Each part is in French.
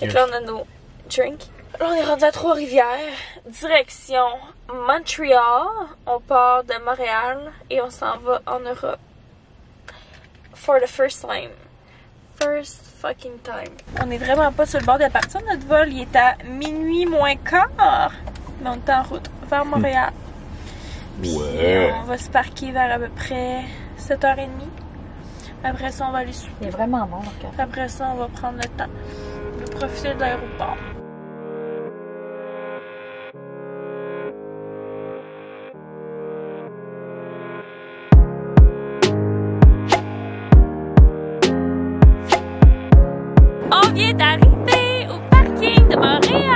Fait que là, on a nos drinks. Là, on est rendu à Trois-Rivières, direction Montréal. On part de Montréal et on s'en va en Europe. For the first time. First fucking time. On est vraiment pas sur le bord de partir. Notre vol, il est à minuit moins quart. Mais on est en route vers Montréal. Puis on va se parquer vers à peu près 7h30. Après ça, on va aller souper. Il est vraiment bon, le café. Après ça, on va prendre le temps de profiter de l'aéroport. On vient d'arriver au parking de Montréal.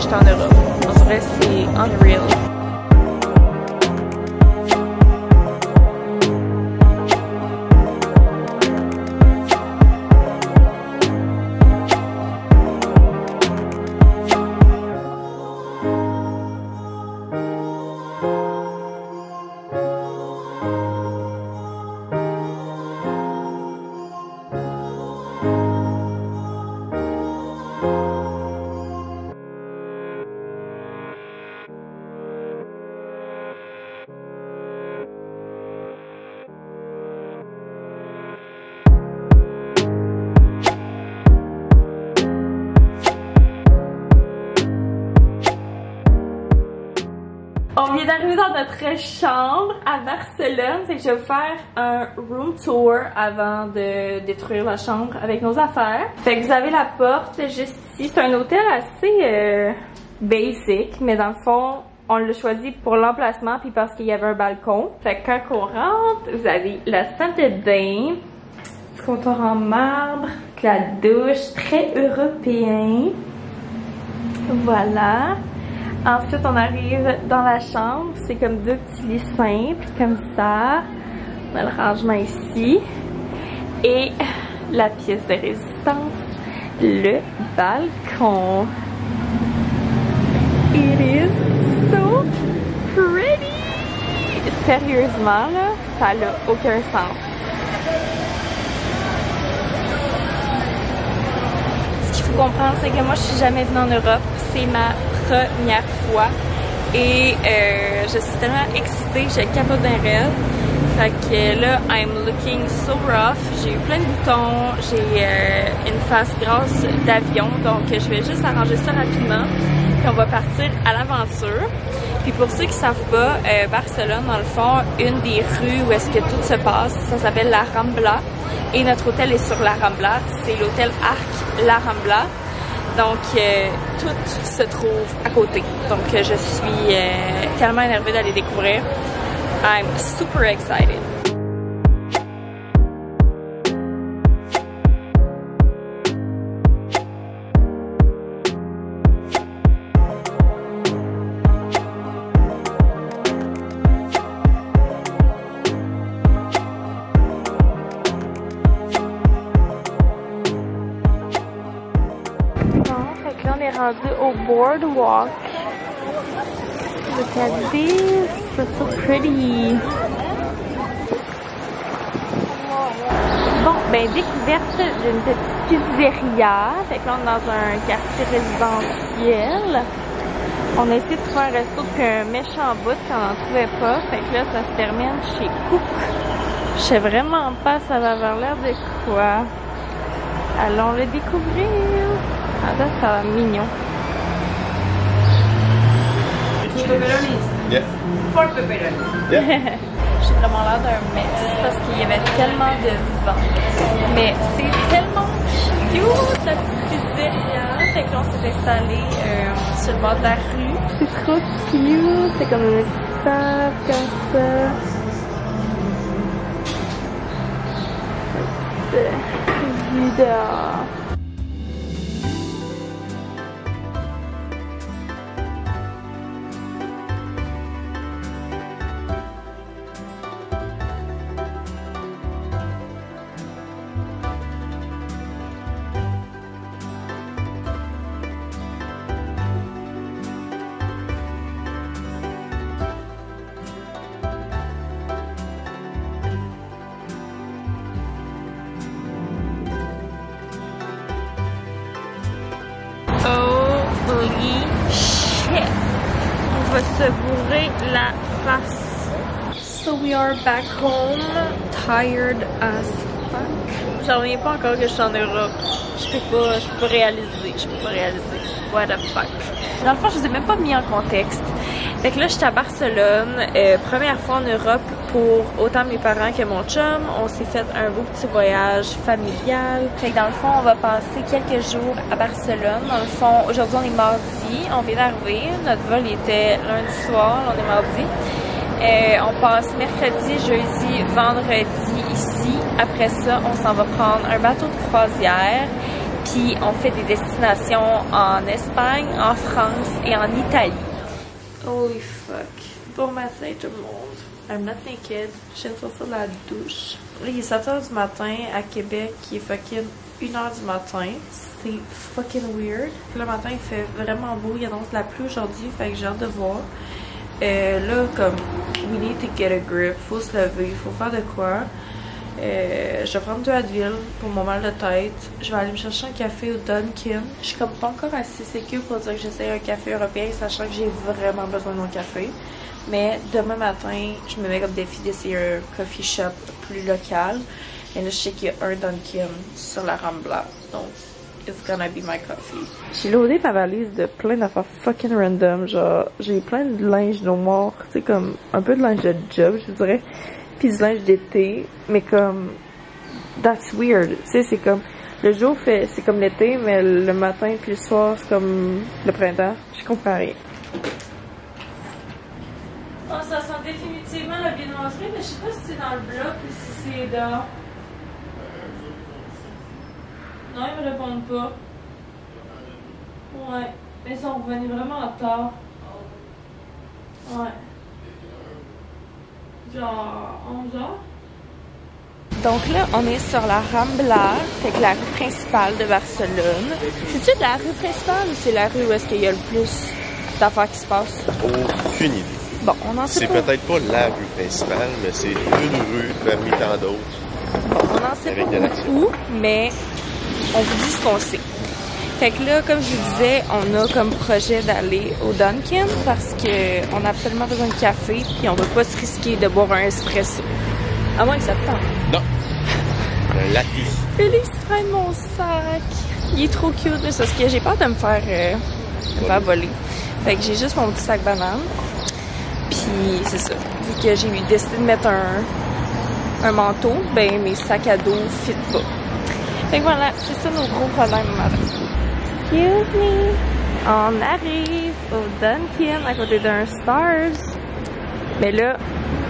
En Europe. En vrai, c'est unreal. On vient d'arriver dans notre chambre à Barcelone, fait que je vais vous faire un room tour avant de détruire la chambre avec nos affaires. Fait que vous avez la porte juste ici, c'est un hôtel assez basic, mais dans le fond, on l'a choisi pour l'emplacement puis parce qu'il y avait un balcon. Fait que quand on rentre, vous avez la salle de bain, le comptoir en marbre, la douche, très européen. Voilà. Ensuite, on arrive dans la chambre. C'est comme deux petits lits simples, comme ça. On a le rangement ici. Et la pièce de résistance, le balcon. It is so pretty! Sérieusement, là, ça n'a aucun sens. Ce qu'il faut comprendre, c'est que moi, je suis jamais venue en Europe. C'est ma première fois et je suis tellement excitée, je capote d'un rêve. Fait que là, I'm looking so rough. J'ai eu plein de boutons, j'ai une face grasse d'avion, donc je vais juste arranger ça rapidement. Puis on va partir à l'aventure. Puis pour ceux qui savent pas, Barcelone, dans le fond, une des rues où est-ce que tout se passe, ça s'appelle la Rambla. Et notre hôtel est sur la Rambla, c'est l'hôtel Arc La Rambla. Donc, tout se trouve à côté. Donc, je suis tellement énervée d'aller découvrir. I'm super excited. On est rendu au boardwalk. Look at this, that's so pretty. Bon, ben découverte d'une petite pizzeria. Fait que là on est dans un quartier résidentiel. On a essayé de trouver un resto depuis un méchant bout qu'on n'en trouvait pas. Fait que là ça se termine chez Cook. Je sais vraiment pas ça va avoir l'air de quoi. Allons le découvrir. Ah, ça va mignon. Two pepperonis? Yeah. 4 pepperonis. Yeah. vraiment l'air d'un mess parce qu'il y avait tellement de vent. Mais c'est tellement cute, la petite pizzeria. Fait que là, on s'est installé sur le bord de la rue. C'est trop cute. C'est comme une petite table comme ça. Vue dehors. Holy shit! On va se bourrer la face. So we are back home, tired as fuck. J'en reviens pas encore que je suis en Europe. Je peux pas réaliser. What the fuck. Dans le fond, je vous ai même pas mis en contexte. Fait que là, j'étais à Barcelone, première fois en Europe pour autant mes parents que mon chum. On s'est fait un beau petit voyage familial. Fait que dans le fond, on va passer quelques jours à Barcelone. Dans le fond, aujourd'hui, on est mardi. On vient d'arriver. Notre vol était lundi soir. On est mardi. On passe mercredi, jeudi, vendredi ici. Après ça, on s'en va prendre un bateau de croisière. Puis on fait des destinations en Espagne, en France et en Italie. Holy fuck. Bon matin tout le monde. I'm not naked. Je viens de sortir de la douche. Là, il est 7h du matin à Québec. Il est fucking 1h du matin. C'est fucking weird. Le matin, il fait vraiment beau. Il annonce la pluie aujourd'hui. Fait que j'ai hâte de voir. Là, comme, we need to get a grip. Faut se lever. Faut faire de quoi. Je vais prendre 2 Advil pour mon mal de tête. Je vais aller me chercher un café au Dunkin. Je suis comme pas encore assez sécure pour dire que j'essaie un café européen, sachant que j'ai vraiment besoin de mon café. Mais demain matin, je me mets comme défi d'essayer un coffee shop plus local. Et là, je sais qu'il y a un Dunkin sur la Rambla. Donc, it's gonna be my coffee. J'ai loadé ma valise de plein d'affaires fucking random. Genre, j'ai plein de linge noir. Tu sais, comme un peu de linge de job, je dirais. Puis du linge d'été, mais comme that's weird, tu sais, c'est comme le jour c'est comme l'été, mais le matin puis le soir c'est comme le printemps. Je comprends rien. Oh, ça sent définitivement la viennoiserie, mais je sais pas si c'est dans le bloc ou si c'est dehors. Non, ils me répondent pas. Ouais, mais ils sont revenus vraiment en tard. Ouais. Genre 11h. Donc là, on est sur la Rambla, fait que la rue principale de Barcelone. C'est-tu de la rue principale ou c'est la rue où est-ce qu'il y a le plus d'affaires qui se passent? Aucune idée. Bon, on en sait pas. C'est peut-être pas la rue principale, mais c'est une rue parmi tant d'autres. Bon, on en sait pas beaucoup, mais on vous dit ce qu'on sait. Fait que là, comme je vous disais, on a comme projet d'aller au Dunkin parce qu'on a absolument besoin de café puis on veut pas se risquer de boire un espresso. À moins que ça te tente. Non. Un latte. Félix prenne mon sac. Il est trop cute, là, parce que j'ai peur de me faire voler. Fait que j'ai juste mon petit sac banane. Puis c'est ça. Vu que j'ai décidé de mettre un manteau, ben mes sacs à dos fit pas. Fait que voilà, c'est ça nos gros problèmes, madame. Excuse me. On arrive au Dunkin à côté d'un Stars. Mais là,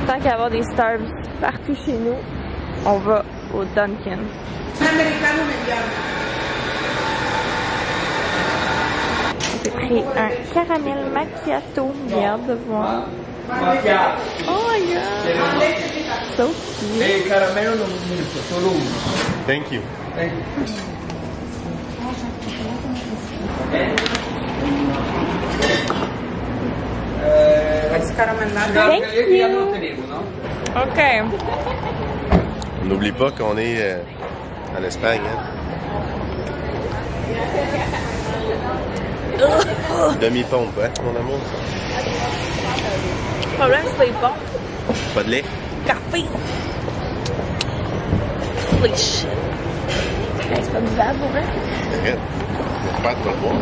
tant qu'à avoir des Stars partout chez nous, on va au Dunkin. J'ai pris un caramel macchiato. J'ai hâte de voir. Oh my god! So cute. Caramelo non milk, solo uno. Thank you. Thank you. Thank you. Ok. On n'oublie pas qu'on est en Espagne. Hein? Demi-pompe, hein, mon amour? Le problème, c'est pas les pompes. Pas de lait? Café. Holy shit. Hey, c'est pas buvable pour vrai? Arrête. J'espère que tu vas le boire.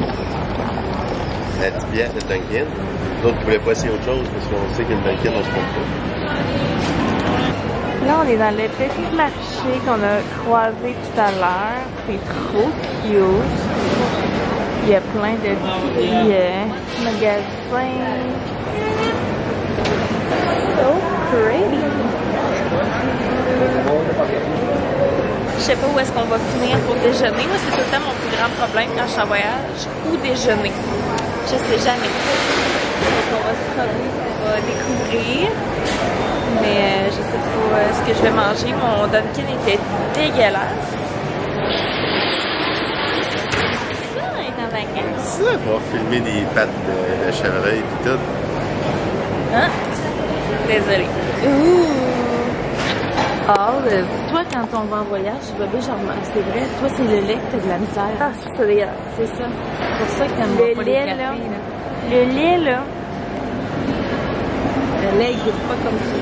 La petite bière de Dunkin. D'autres qui voulaient pas essayer autre chose parce qu'on sait que le Dunkin, on se trompe pas. Là, on est dans le petit marché qu'on a croisé tout à l'heure. C'est trop cute. Il y a plein de petits magasins. So pretty. Je sais pas où est-ce qu'on va finir pour déjeuner. Moi, c'est tout le temps mon plus grand problème quand je suis en voyage. Où déjeuner? Je sais jamais. Donc, on va se promener, on va découvrir. Mais je sais pas ce que je vais manger. Mon Dunkin était dégueulasse. Ça est en vacances. Ça, on va filmer des pattes de chevreuil et tout. Hein? Désolée. Ouh! Olive. Toi, quand on va en voyage, bébé, genre, c'est vrai, toi, c'est le lait que t'as de la misère. Ah, c'est dégueulasse. C'est ça. C'est pour ça que t'aimes pas les cafés, là. Le lait, là. Le lait, il goûte pas comme ça.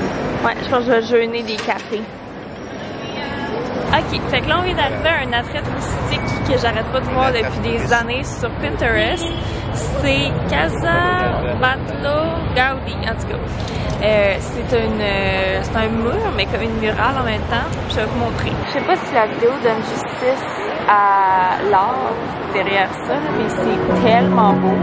Ouais, je pense que je vais jeûner des cafés. Ok, fait que là, on vient d'arriver à un attrait touristique que j'arrête pas de voir depuis des années sur Pinterest. C'est Casa Batlló Gaudí, en tout cas. C'est un mur, mais comme une murale en même temps. Je vais vous montrer. Je sais pas si la vidéo donne justice à l'art derrière ça, mais c'est tellement beau.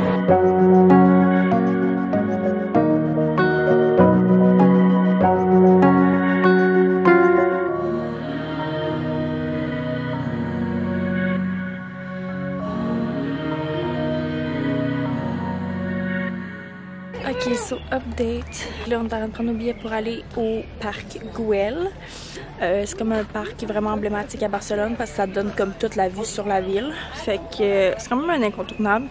Ok, so update. Là, on est en train de prendre nos billets pour aller au parc Güell. C'est comme un parc vraiment emblématique à Barcelone parce que ça donne comme toute la vue sur la ville. Fait que c'est quand même un incontournable.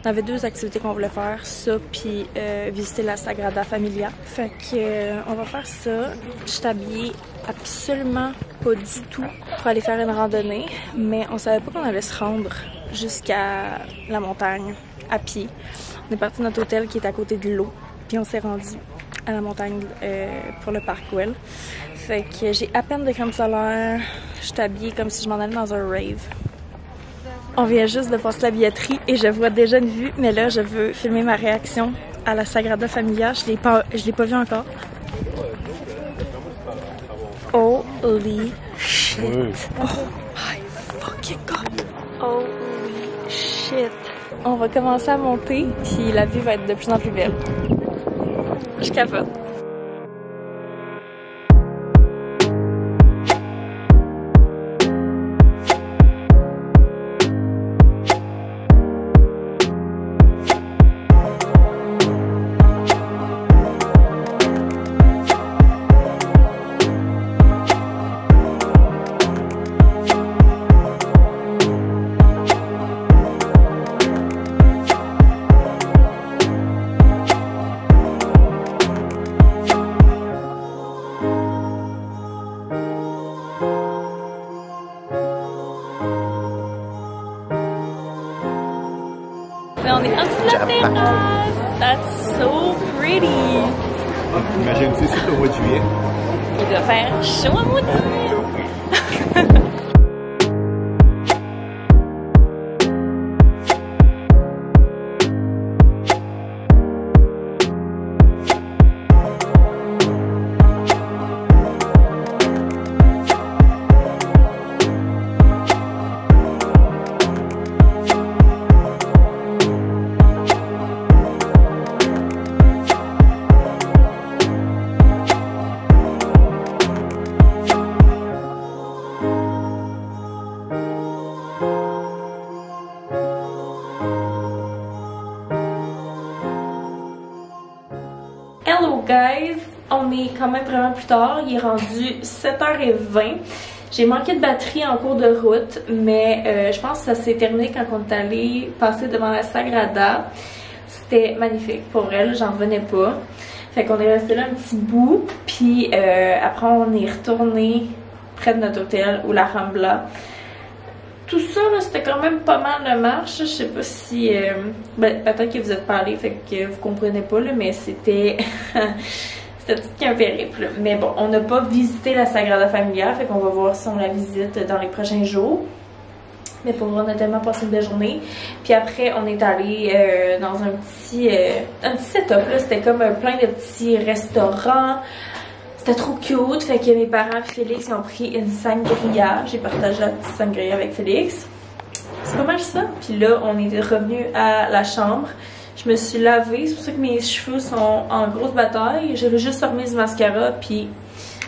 On avait deux activités qu'on voulait faire, ça puis visiter la Sagrada Familia. Fait que on va faire ça. Je suis habillée absolument pas du tout pour aller faire une randonnée, mais on savait pas qu'on allait se rendre jusqu'à la montagne à pied. On est parti de notre hôtel qui est à côté de l'eau, puis on s'est rendu à la montagne pour le parc Güell. Fait que j'ai à peine de crème solaire, je suis habillée comme si je m'en allais dans un rave. On vient juste de passer la billetterie et je vois déjà une vue, mais là je veux filmer ma réaction à la Sagrada Familia. Je l'ai pas vue encore. Holy shit! Oh my fucking god! Holy shit! On va commencer à monter, puis la vue va être de plus en plus belle. Je capote. On est en dessous de la terrasse. That's so pretty. Imagine-tu ça au mois de juillet? Il doit faire chaud à maudit. Hello guys! On est quand même vraiment plus tard, il est rendu 7h20. J'ai manqué de batterie en cours de route, mais je pense que ça s'est terminé quand on est allé passer devant la Sagrada. C'était magnifique pour elle, j'en revenais pas. Fait qu'on est resté là un petit bout, puis après on est retourné près de notre hôtel ou la Rambla. Tout ça, c'était quand même pas mal de marche. Je sais pas si... peut-être que vous êtes pas allés, fait que vous comprenez pas, là, mais c'était... c'était tout qu'un périple. Mais bon, on n'a pas visité la Sagrada Familia, fait qu'on va voir si on la visite dans les prochains jours. Mais pour vrai, on a tellement passé une belle journée. Puis après, on est allé dans un petit setup, là. C'était comme plein de petits restaurants. C'était trop cute, fait que mes parents et Félix ont pris une sangria. J'ai partagé la petite sangria avec Félix. C'est pas mal ça. Puis là, on est revenu à la chambre. Je me suis lavée, c'est pour ça que mes cheveux sont en grosse bataille. J'avais juste remis du mascara, puis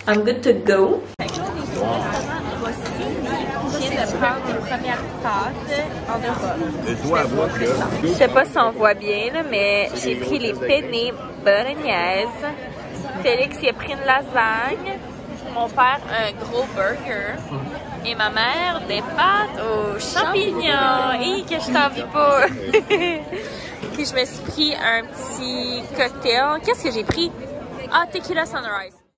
I'm good to go. Fait que là, on est au restaurant Rossini. On vient de prendre les premières pâtes en Europe. Je sais pas si on voit bien, là, mais j'ai pris les penne bolognaises. Félix, il a pris une lasagne. Mon père, un gros burger. Et ma mère, des pâtes aux champignons. Et que je t'envie pas. Puis je me suis pris un petit cocktail. Qu'est-ce que j'ai pris? Ah, Tequila Sunrise.